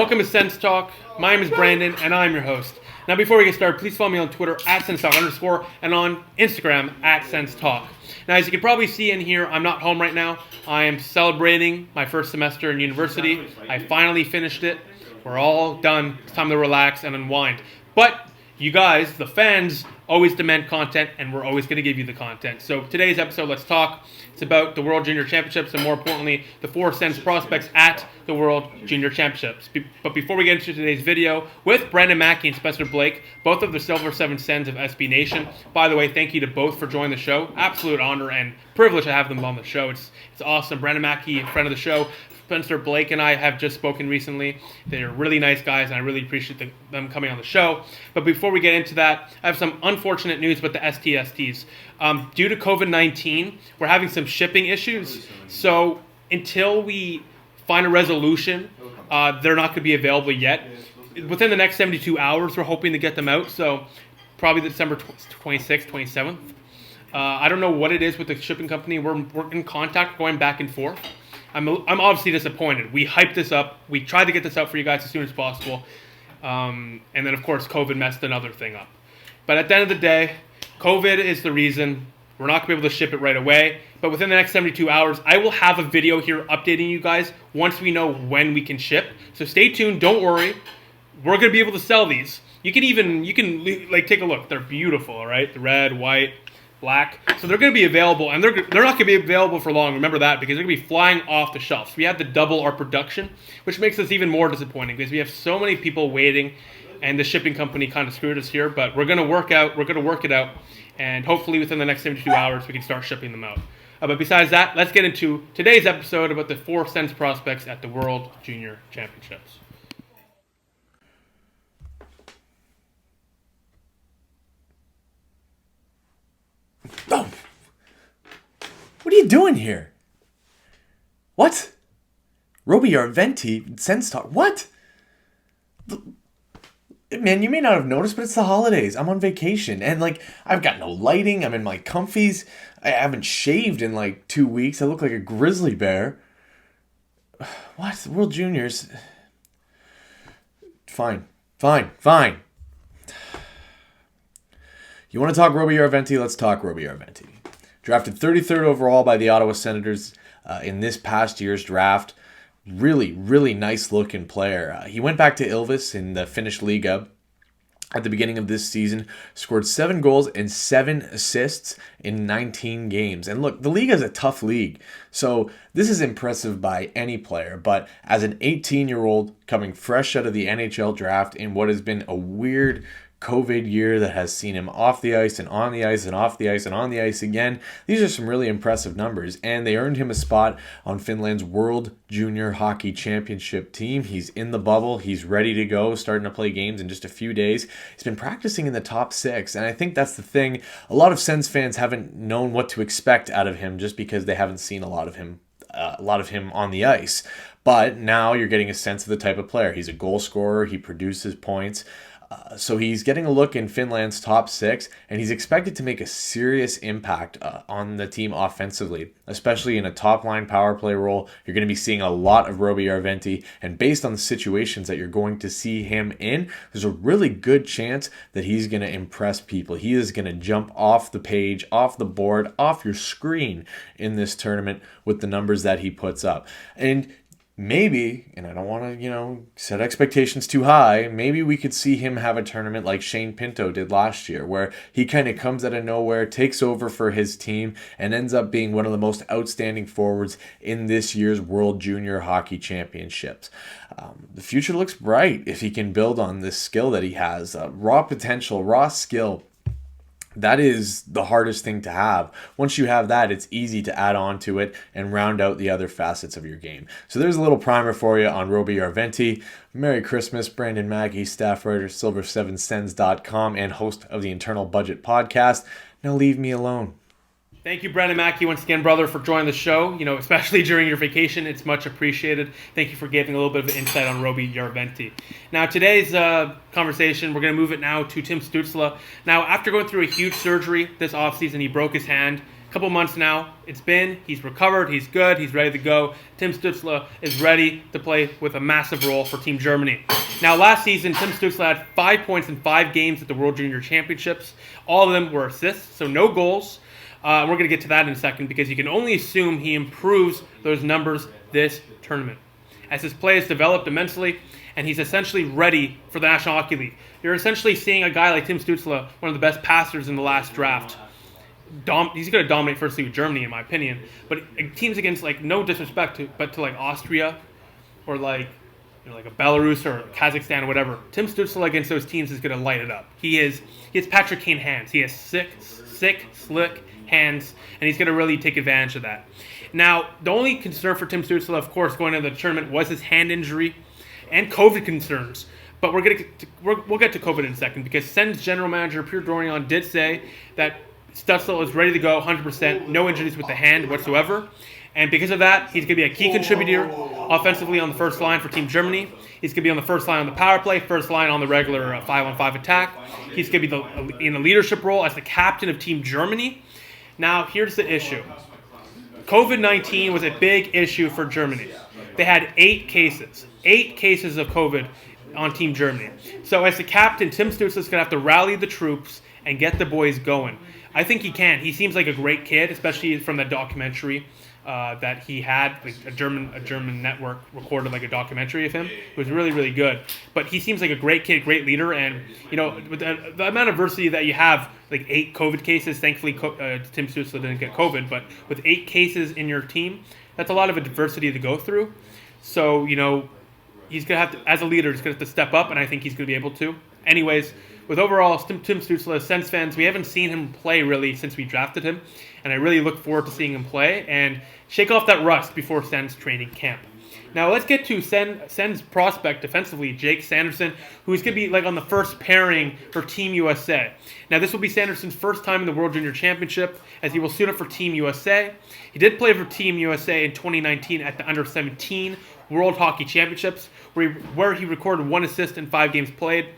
Welcome to Sens Talk. My name is Brandon, and I'm your host. Now, before we get started, please follow me on Twitter @SensTalk_ and on Instagram @SensTalk. Now, as you can probably see in here, I'm not home right now. I am celebrating my first semester in university. I finally finished it. We're all done. It's time to relax and unwind. But you guys, the fans, always demand content, and we're always going to give you the content. So today's episode, let's talk. It's about the World Junior Championships, and more importantly, the 4 Sens prospects at the World Junior Championships. But before we get into today's video, with Brandon Maki and Spencer Blake, both of the Silver 7 Sens of SB Nation. By the way, thank you to both for joining the show. Absolute honor and privilege to have them on the show. It's awesome. Brandon Maki, friend of the show. Spencer Blake and I have just spoken recently. They're really nice guys, and I really appreciate them coming on the show. But before we get into that, I have some unfortunate news with the STSTs. Due to COVID-19, we're having some shipping issues. So until we find a resolution, they're not going to be available yet. Within the next 72 hours, we're hoping to get them out. So probably December 26th, 27th. I don't know what it is with the shipping company. We're in contact, going back and forth. I'm obviously disappointed. We hyped this up. We tried to get this out for you guys as soon as possible. And then, of course, COVID messed another thing up. But at the end of the day, COVID is the reason we're not going to be able to ship it right away. But within the next 72 hours, I will have a video here updating you guys once we know when we can ship. So stay tuned. Don't worry. We're going to be able to sell these. You can take a look. They're beautiful, all right? The red, white, black. So they're going to be available, and they're not going to be available for long. Remember that, because they're going to be flying off the shelves. We had to double our production, which makes us even more disappointing because we have so many people waiting, and the shipping company kind of screwed us here. But we're going to work it out, and hopefully within the next 72 hours we can start shipping them out. But besides that, let's get into today's episode about the 4 Sens prospects at the World Junior Championships. Oh, what are you doing here? What? Robby Arventi, Sens Talk. What? Man, you may not have noticed, but it's the holidays. I'm on vacation, and I've got no lighting. I'm in my comfies. I haven't shaved in 2 weeks. I look like a grizzly bear. What? World Juniors? Fine. You want to talk Robby Arventi? Let's talk Robby Arventi. Drafted 33rd overall by the Ottawa Senators in this past year's draft. Really, really nice looking player. He went back to Ilves in the Finnish Liga at the beginning of this season, scored 7 goals and 7 assists in 19 games. And look, the league is a tough league, so this is impressive by any player. But as an 18-year-old coming fresh out of the NHL draft in what has been a weird COVID year that has seen him off the ice and on the ice and off the ice and on the ice again, these are some really impressive numbers, and they earned him a spot on Finland's World Junior Hockey Championship team. He's in the bubble. He's ready to go, starting to play games in just a few days. He's been practicing in the top 6, and I think that's the thing. A lot of Sens fans haven't known what to expect out of him just because they haven't seen a lot of him on the ice. But now you're getting a sense of the type of player. He's a goal scorer. He produces points. So he's getting a look in Finland's top 6, and he's expected to make a serious impact on the team offensively, especially in a top-line power play role. You're going to be seeing a lot of Robby Arventi, and based on the situations that you're going to see him in, there's a really good chance that he's going to impress people. He is going to jump off the page, off the board, off your screen in this tournament with the numbers that he puts up. And maybe, and I don't want to, set expectations too high, maybe we could see him have a tournament like Shane Pinto did last year, where he kind of comes out of nowhere, takes over for his team, and ends up being one of the most outstanding forwards in this year's World Junior Hockey Championships. The future looks bright if he can build on this skill that he has. Raw potential, raw skill. That is the hardest thing to have. Once you have that, it's easy to add on to it and round out the other facets of your game. So there's a little primer for you on Robby Arventi. Merry Christmas, Brandon Maki, staff writer, silver7sens.com, and host of the Internal Budget podcast. Now leave me alone. Thank you, Brandon Maki, once again, brother, for joining the show. Especially during your vacation, it's much appreciated. Thank you for giving a little bit of insight on Robby Arventi. Now, today's conversation, we're going to move it now to Tim Stertzla. Now, after going through a huge surgery this offseason, he broke his hand. couple months now. He's recovered, he's good, he's ready to go. Tim Stertzla is ready to play with a massive role for Team Germany. Now, last season, Tim Stertzla had 5 points in 5 games at the World Junior Championships. All of them were assists, so no goals. We're going to get to that in a second because you can only assume he improves those numbers this tournament, as his play has developed immensely, and he's essentially ready for the National Hockey League. You're essentially seeing a guy like Tim Stertzla, one of the best passers in the last draft. He's going to dominate firstly with Germany, in my opinion. But teams against, like, no disrespect but to like Austria or like a Belarus or Kazakhstan or whatever, Tim Stertzla against those teams is going to light it up. He has Patrick Kane hands. He has sick, slick hands, and he's going to really take advantage of that. Now, the only concern for Tim Stertzla, of course, going into the tournament was his hand injury and COVID concerns. But we'll get to COVID in a second because Sens general manager Pierre Dorion did say that Stertzla is ready to go 100%, no injuries with the hand whatsoever. And because of that, he's going to be a key contributor offensively on the first line for Team Germany. He's going to be on the first line on the power play, first line on the regular 5-on-5 attack. He's going to be in the leadership role as the captain of Team Germany. Now, here's the issue. COVID-19 was a big issue for Germany. They had 8 cases of COVID on Team Germany. So as the captain, Tim Stertzla is going to have to rally the troops and get the boys going. I think he can. He seems like a great kid, especially from the documentary that he had. Like a German network recorded like a documentary of him. It was really, really good. But he seems like a great kid, great leader, and with the amount of adversity that you have, like 8 COVID cases. Thankfully, Tim Stertzla didn't get COVID, but with 8 cases in your team, that's a lot of adversity to go through. So he's gonna have to, as a leader, he's gonna have to step up, and I think he's gonna be able to. Anyways, with overall Tim Stertzla, Sens fans, we haven't seen him play really since we drafted him, and I really look forward to seeing him play and shake off that rust before Sens training camp. Now let's get to Sens prospect defensively, Jake Sanderson, who is going to be like on the first pairing for Team USA. Now this will be Sanderson's first time in the World Junior Championship, as he will suit up for Team USA. He did play for Team USA in 2019 at the Under-17 World Hockey Championships, where he recorded 1 assist in 5 games played.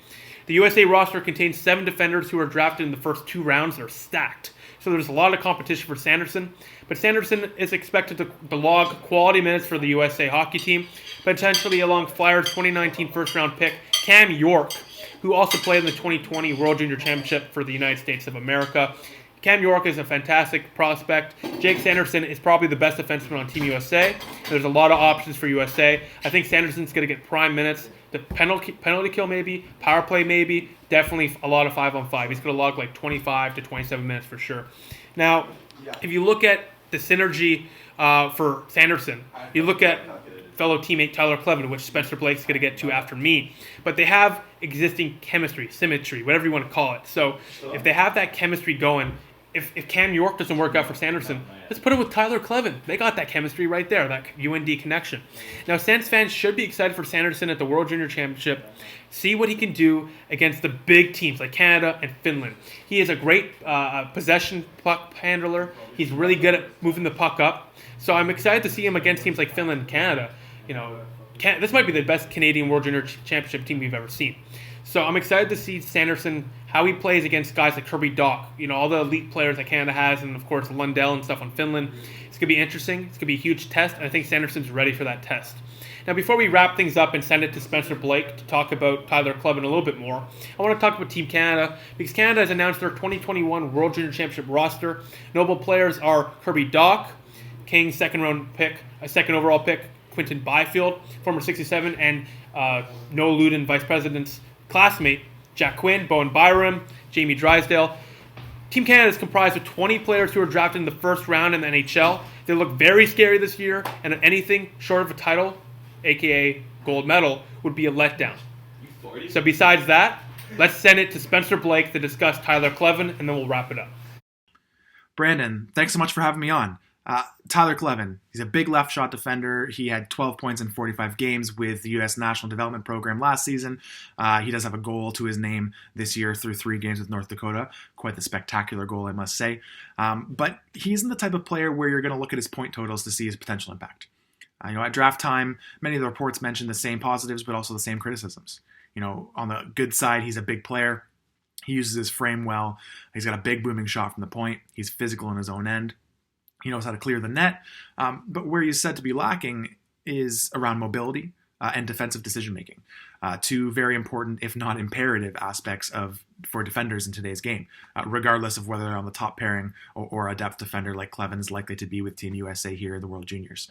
The USA roster contains 7 defenders who were drafted in the first 2 rounds. They're stacked. So there's a lot of competition for Sanderson. But Sanderson is expected to log quality minutes for the USA hockey team, potentially along Flyers' 2019 first-round pick, Cam York, who also played in the 2020 World Junior Championship for the United States of America. Cam York is a fantastic prospect. Jake Sanderson is probably the best defenseman on Team USA. There's a lot of options for USA. I think Sanderson's going to get prime minutes. The penalty kill maybe, power play maybe, definitely a lot of 5-on-5. He's going to log like 25 to 27 minutes for sure. Now, if you look at the synergy for Sanderson, you look at fellow teammate Tyler Clevin, which Spencer Blake's going to get to after me. But they have existing chemistry, symmetry, whatever you want to call it. So if they have that chemistry going, if Cam York doesn't work out for Sanderson, let's put it with Tyler Clevin. They got that chemistry right there, that UND connection. Now, Sens fans should be excited for Sanderson at the World Junior Championship. See what he can do against the big teams like Canada and Finland. He is a great possession puck handler. He's really good at moving the puck up. So I'm excited to see him against teams like Finland and Canada. This might be the best Canadian World Junior Championship team we've ever seen. So I'm excited to see Sanderson, how he plays against guys like Kirby Dach, all the elite players that Canada has, and of course Lundell and stuff on Finland. It's going to be interesting. It's going to be a huge test, and I think Sanderson's ready for that test. Now, before we wrap things up and send it to Spencer Blake to talk about Tyler Clevin a little bit more, I want to talk about Team Canada, because Canada has announced their 2021 World Junior Championship roster. Notable players are Kirby Dach, King's second overall pick, Quinton Byfield, former 67, and Noah Luden, Vice President's classmate, Jack Quinn, Bowen Byram, Jamie Drysdale. Team Canada is comprised of 20 players who were drafted in the first round in the NHL. They look very scary this year, and anything short of a title, aka gold medal, would be a letdown. So besides that, let's send it to Spencer Blake to discuss Tyler Clevin, and then we'll wrap it up. Brandon, thanks so much for having me on. Tyler Clevin, he's a big left shot defender. He had 12 points in 45 games with the U.S. National Development Program last season. He does have a goal to his name this year through 3 games with North Dakota. Quite the spectacular goal, I must say. But he isn't the type of player where you're going to look at his point totals to see his potential impact. At draft time, many of the reports mentioned the same positives, but also the same criticisms. On the good side, he's a big player. He uses his frame well. He's got a big booming shot from the point. He's physical in his own end. He knows how to clear the net. But where he's said to be lacking is around mobility and defensive decision-making. Two very important, if not imperative, aspects for defenders in today's game, regardless of whether they're on the top pairing or a depth defender like Cleven is likely to be with Team USA here in the World Juniors.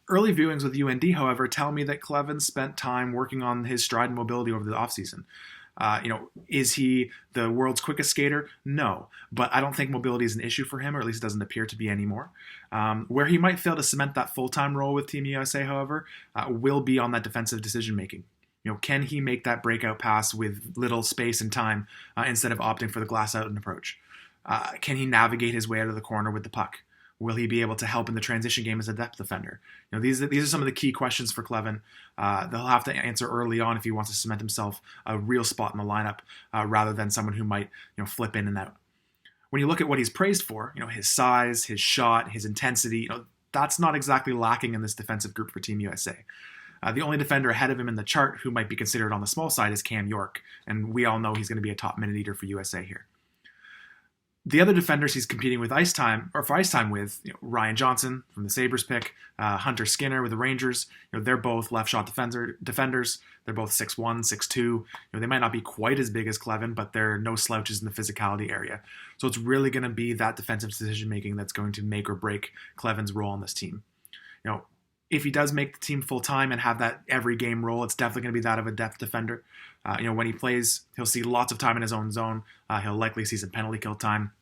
Early viewings with UND, however, tell me that Cleven spent time working on his stride and mobility over the offseason. Is he the world's quickest skater? No, but I don't think mobility is an issue for him, or at least it doesn't appear to be anymore. Where he might fail to cement that full-time role with Team USA, however, will be on that defensive decision-making. Can he make that breakout pass with little space and time instead of opting for the glass-out approach? Can he navigate his way out of the corner with the puck? Will he be able to help in the transition game as a depth defender? These are some of the key questions for Cleven. They'll have to answer early on if he wants to cement himself a real spot in the lineup, rather than someone who might flip in and out. When you look at what he's praised for, his size, his shot, his intensity, that's not exactly lacking in this defensive group for Team USA. The only defender ahead of him in the chart who might be considered on the small side is Cam York, and we all know he's going to be a top minute eater for USA here. The other defenders he's competing with for ice time with, Ryan Johnson from the Sabres pick, Hunter Skinner with the Rangers, they're both left shot defenders. They're both 6'1", 6'2". They might not be quite as big as Cleven, but they're no slouches in the physicality area. So it's really going to be that defensive decision making that's going to make or break Cleven's role on this team. If he does make the team full time and have that every game role, it's definitely going to be that of a depth defender. When he plays, he'll see lots of time in his own zone. He'll likely see some penalty kill time.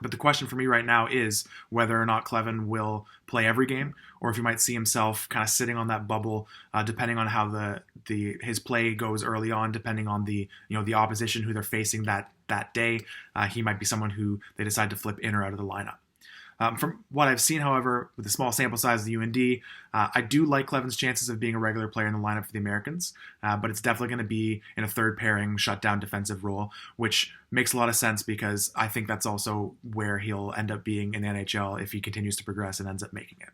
But the question for me right now is whether or not Cleven will play every game, or if he might see himself kind of sitting on that bubble, depending on how his play goes early on, depending on the opposition who they're facing that day. He might be someone who they decide to flip in or out of the lineup. From what I've seen, however, with the small sample size of the UND, I do like Cleven's chances of being a regular player in the lineup for the Americans, but it's definitely going to be in a third pairing shutdown defensive role, which makes a lot of sense because I think that's also where he'll end up being in the NHL if he continues to progress and ends up making it.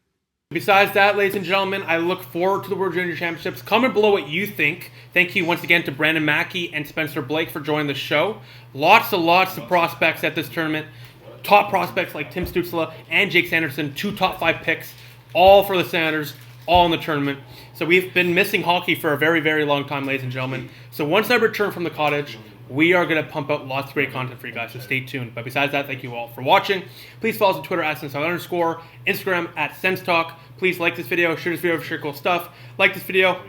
Besides that, ladies and gentlemen, I look forward to the World Junior Championships. Comment below what you think. Thank you once again to Brandon Maki and Spencer Blake for joining the show. Lots of prospects at this tournament. Top prospects like Tim Stertzla and Jake Sanderson, 2 top 5 picks, all for the Senators, all in the tournament. So we've been missing hockey for a very, very long time, ladies and gentlemen. So once I return from the cottage, we are going to pump out lots of great content for you guys, so stay tuned. But besides that, thank you all for watching. Please follow us on Twitter at @SensTalk_, Instagram at Sens Talk. Please like this video, share this video for cool stuff. Like this video,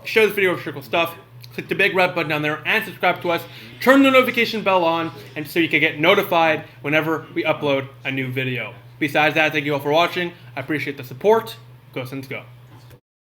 share this video for cool stuff. Click the big red button down there and subscribe to us. Turn the notification bell on and so you can get notified whenever we upload a new video. Besides that, thank you all for watching. I appreciate the support. Go Sens Go.